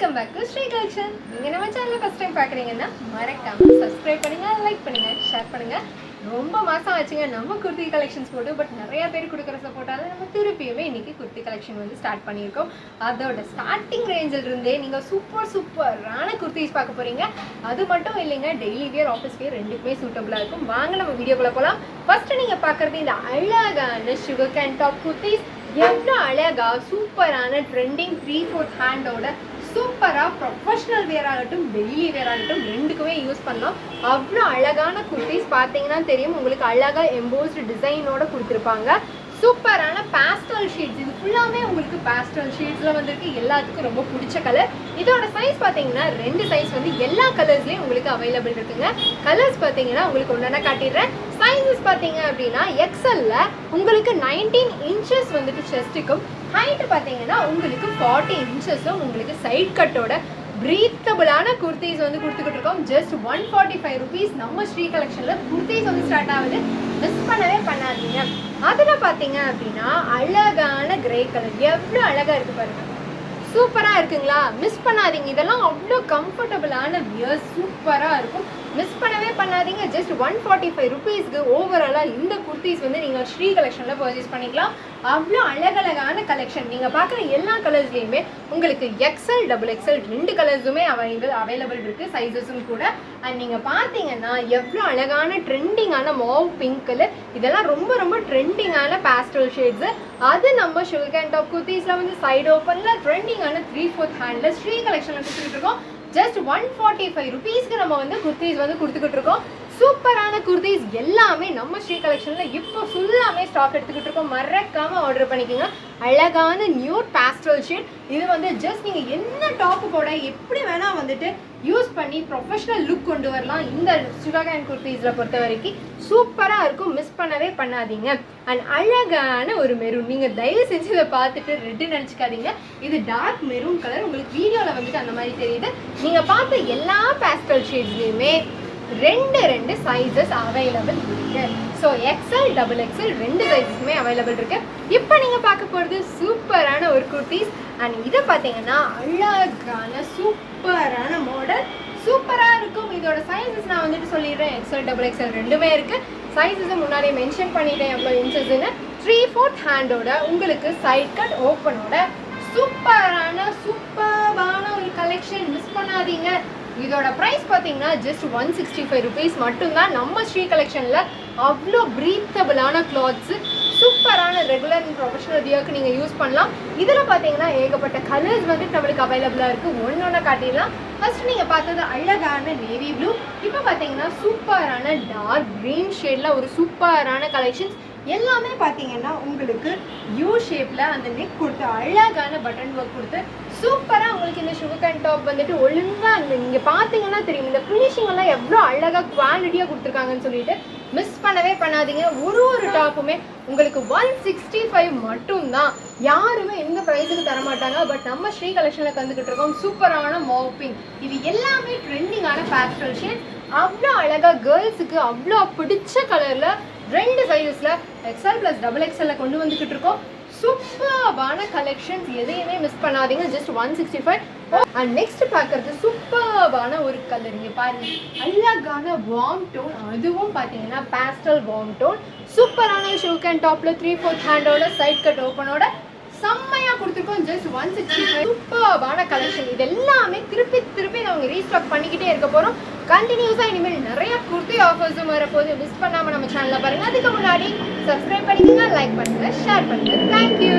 Welcome back to Sri collection. நீங்கள் நம்ம சேனலில் ஃபஸ்ட் டைம் பார்க்குறீங்கன்னா மறக்காமல் சப்ஸ்கிரைப் பண்ணுங்கள், லைக் பண்ணுங்கள், ஷேர் பண்ணுங்கள். ரொம்ப மாதம் ஆச்சுங்க நம்ம குர்த்தி கலெக்ஷன்ஸ் போட்டு. பட் நிறையா பேர் கொடுக்குற சப்போர்ட்டால் நம்ம திருப்பியுமே இன்றைக்கி குர்த்தி கலெக்ஷன் வந்து ஸ்டார்ட் பண்ணியிருக்கோம். அதோட ஸ்டார்டிங் ரேஞ்சில் இருந்தே நீங்கள் சூப்பரான குர்த்திஸ் பார்க்க போகிறீங்க. அது மட்டும் இல்லைங்க, டெய்லி வியர், ஆஃபீஸ் வியர் ரெண்டுக்குமே சூட்டபுளாக இருக்கும். வாங்க நம்ம வீடியோக்குள்ளே போகலாம். ஃபஸ்ட்டு நீங்கள் பார்க்குறது இந்த அழகான சுகர் கேன் டாப் குர்த்திஸ். எவ்வளோ அழகா சூப்பரான ட்ரெண்டிங் 3/4 ஹேண்டோட சூப்பராக ப்ரொஃபஷ்னல் வேர் ஆகட்டும், டெய்லி வேர் ஆகட்டும், ரெண்டுக்குமே யூஸ் பண்ணலாம். அவ்வளோ அழகான குர்த்திஸ் பார்த்தீங்கன்னா தெரியும். உங்களுக்கு அழகாக எம்போஸ்டு டிசைனோட கொடுத்துருப்பாங்க. சூப்பரான பேஸ்டல் ஷீட்ஸ். இது ஃபுல்லாமே உங்களுக்கு பேஸ்டல் ஷீட்ஸில் வந்துருக்கு. எல்லாத்துக்கும் ரொம்ப பிடிச்ச கலர். இதோட சைஸ் பார்த்தீங்கன்னா 2 சைஸ் வந்து எல்லா கலர்ஸ்லேயும் உங்களுக்கு அவைலபிள் இருக்குங்க. கலர்ஸ் பார்த்தீங்கன்னா உங்களுக்கு ஒன்றா காட்டிடுறேன். சைஸஸ் பார்த்தீங்க அப்படின்னா எக்ஸல்ல உங்களுக்கு 19 இன்ச்சஸ் வந்துட்டு செஸ்ட்டுக்கும், ஹைட்டு பார்த்தீங்கன்னா உங்களுக்கு 40 இன்ச்சஸும் உங்களுக்கு சைட் கட்டோட பிரீத்தபிளான குர்த்திஸ் வந்து கொடுத்துக்கிட்டு இருக்கோம். Just 145 rupees. நம்ம ஸ்ரீ கலெக்ஷனில் குர்த்திஸ் வந்து ஸ்டார்ட் ஆகுது. மிஸ் பண்ணவே பண்ணாதீங்க. அதில் பார்த்தீங்க அப்படின்னா அழகான கிரே கலர் எவ்வளோ அழகாக இருக்குது பாருங்கள். சூப்பராக இருக்குங்களா? மிஸ் பண்ணாதீங்க. இதெல்லாம் அவ்வளோ கம்ஃபர்டபுளான வியர், சூப்பராக இருக்கும். மிஸ் பண்ணவே பண்ணாதீங்க. ஜஸ்ட் 145 ருபீஸ்க்கு ஓவராலாக இந்த குர்த்திஸ் வந்து நீங்கள் ஸ்ரீ கலெக்ஷனில் பர்ச்சேஸ் பண்ணிக்கலாம். அவ்வளோ அழகழகான கலெக்ஷன். நீங்கள் பார்க்குற எல்லா கலர்ஸ்லேயுமே உங்களுக்கு எக்ஸல், டபுள் எக்ஸல் 2 கலர்ஸுமே அவைலபிள் இருக்குது, சைஸஸும் கூட. அண்ட் நீங்கள் பார்த்தீங்கன்னா எவ்வளோ அழகான ட்ரெண்டிங்கான மாவ் பிங்க் கலர். இதெல்லாம் ரொம்ப ட்ரெண்டிங்கான பேஸ்டல் ஷேட்ஸு. அது நம்ம சுகர் கேன் டாப் குர்த்திஸில் வந்து சைடு ஓப்பனில் ட்ரெண்டிங்கான 3/4 ஹேண்டில் ஸ்ரீ கலெக்ஷனில் கொடுத்துக்கிட்டு இருக்கோம். ஜஸ்ட் 145 ருபீஸ்க்கு நம்ம வந்து குர்த்திஸ் வந்து கொடுத்துக்கிட்டு இருக்கோம். சூப்பரான குர்த்திஸ் எல்லாமே நம்ம ஸ்ரீ கலெக்ஷனில் இப்போ ஃபுல்லாமே ஸ்டாக் எடுத்துக்கிட்டு இருக்கோம். மறக்காமல் ஆர்டர் பண்ணிக்கோங்க. அழகான நியூட் பேஸ்டல் ஷேட். இது வந்து ஜஸ்ட் நீங்கள் என்ன டாப்பு கூட எப்படி வேணால் வந்துட்டு யூஸ் பண்ணி ப்ரொஃபஷ்னல் லுக் கொண்டு வரலாம். இந்த சுகர் கேன் குர்த்திஸில் பொறுத்த வரைக்கும் சூப்பராக இருக்கும். மிஸ் பண்ணவே பண்ணாதீங்க. அண்ட் அழகான ஒரு மெரூன். நீங்கள் தயவு செஞ்சு இதை பார்த்துட்டு ரெட்டு நினச்சிக்காதீங்க. இது டார்க் மெரூன் கலர். உங்களுக்கு வீடியோவில் வந்துட்டு அந்த மாதிரி தெரியுது. நீங்கள் பார்த்த எல்லா பேஸ்டல் ஷேட்ஸ்லையுமே 2 சைஸஸ் அவைலபிள் இருக்கு. ஸோ எக்ஸல், டபுள் எக்ஸல் 2 சைஸஸுமே அவைலபிள் இருக்கு. இப்போ நீங்கள் பார்க்க போகிறது சூப்பரான ஒரு குர்த்திஸ். அண்ட் இதை பார்த்தீங்கன்னா அழகான சூப்பரான மாடல், சூப்பராக இருக்கும். இதோட சைஸஸ் நான் வந்துட்டு சொல்லிடுறேன். எக்ஸல், டபுள் எக்ஸல் ரெண்டுமே இருக்குது. சைஸஸை முன்னாடியே மென்ஷன் பண்ணிட்டேன் எவ்வளோ இன்ச்சஸ்ன்னு. 3/4 ஹேண்டோட உங்களுக்கு சைட் கட் ஓப்பனோட சூப்பரான ஒரு கலெக்ஷன். மிஸ் பண்ணாதீங்க. இதோட ப்ரைஸ் பார்த்தீங்கன்னா ஜஸ்ட் 165 ருபீஸ் மட்டும்தான். நம்ம ஸ்ரீ கலெக்ஷனில் அவ்வளோ ப்ரீத்தபிளான கிளாத்ஸு, சூப்பரான ரெகுலர் அண்ட் ப்ரொஃபஷனல் வியர்க்கு நீங்கள் யூஸ் பண்ணலாம். இதில் பார்த்தீங்கன்னா ஏகப்பட்ட கலர்ஸ் வந்துட்டு நம்மளுக்கு அவைலபிளாக இருக்குது. ஒன்று காட்டிடலாம். ஃபர்ஸ்ட் நீங்கள் பார்த்தது அழகான நேவி ப்ளூ. இப்போ பார்த்தீங்கன்னா சூப்பரான டார்க் க்ரீன் ஷேடில் ஒரு சூப்பரான கலெக்ஷன்ஸ். எல்லாமே பார்த்தீங்கன்னா உங்களுக்கு யூ ஷேப்பில் அந்த நெக் கொடுத்து அழகான பட்டன் ஒர்க் கொடுத்து சூப்பராக உங்களுக்கு இந்த சுகர் கேன் டாப் வந்துட்டு ஒழுங்காக அந்த நீங்கள் பார்த்தீங்கன்னா தெரியும். இந்த ஃபினிஷிங் எல்லாம் எவ்வளோ அழகாக குவாலிட்டியாக கொடுத்துருக்காங்கன்னு சொல்லிட்டு மிஸ் பண்ணவே பண்ணாதீங்க. ஒரு டாப்புமே உங்களுக்கு 165 மட்டும்தான். யாருமே இந்த ப்ரைஸுக்கு தரமாட்டாங்க. பட் நம்ம ஸ்ரீ கலெக்ஷனில் கந்துக்கிட்டு இருக்கோம். சூப்பரான மாப்பிங். இது எல்லாமே ட்ரெண்டிங்கான பேஸ்டல் ஷேட். அவ்வளோ அழகாக கேர்ள்ஸுக்கு அவ்வளோ பிடிச்ச கலரில் 2 சைஸஸில் எக்ஸல் ப்ளஸ் டபுள் எக்ஸலில் கொண்டு வந்துக்கிட்டு இருக்கோம். சூப்பரான கலெக்ஷன்ஸ். எதையுமே மிஸ் பண்ணாதீங்க. ஜஸ்ட் 165. அண்ட் நெக்ஸ்ட் பார்க்கறது சூப்பரான ஒரு கலர். இங்கே பாருங்க, அழகான வார்ம் டோன். அதுவும் பார்த்தீங்கன்னா பேஸ்டல் வார்ம் டோன். சூப்பரான சுகர் கேன் டாப்பில் 3/4 ஹேண்டோட சைட் கட் ஓப்பனோட செம்மையாக கொடுத்துருக்கோம். ஜஸ்ட் 165. சூப்பரான கலெக்ஷன். இது எல்லாமே திருப்பி நாங்கள் ரீஸ்டாக் பண்ணிக்கிட்டே இருக்க போகிறோம். கண்டினியூஸாக இனிமேல் நிறைய குர்த்தி ஆஃபர்ஸும் வரப்போது. மிஸ் பண்ணாமல் நம்ம சேனலில் பாருங்கள். அதுக்கு முன்னாடி சப்ஸ்கிரைப் பண்ணிக்கோங்க, லைக் பண்ணுங்கள், ஷேர் பண்ணுங்கள். தேங்க்யூ.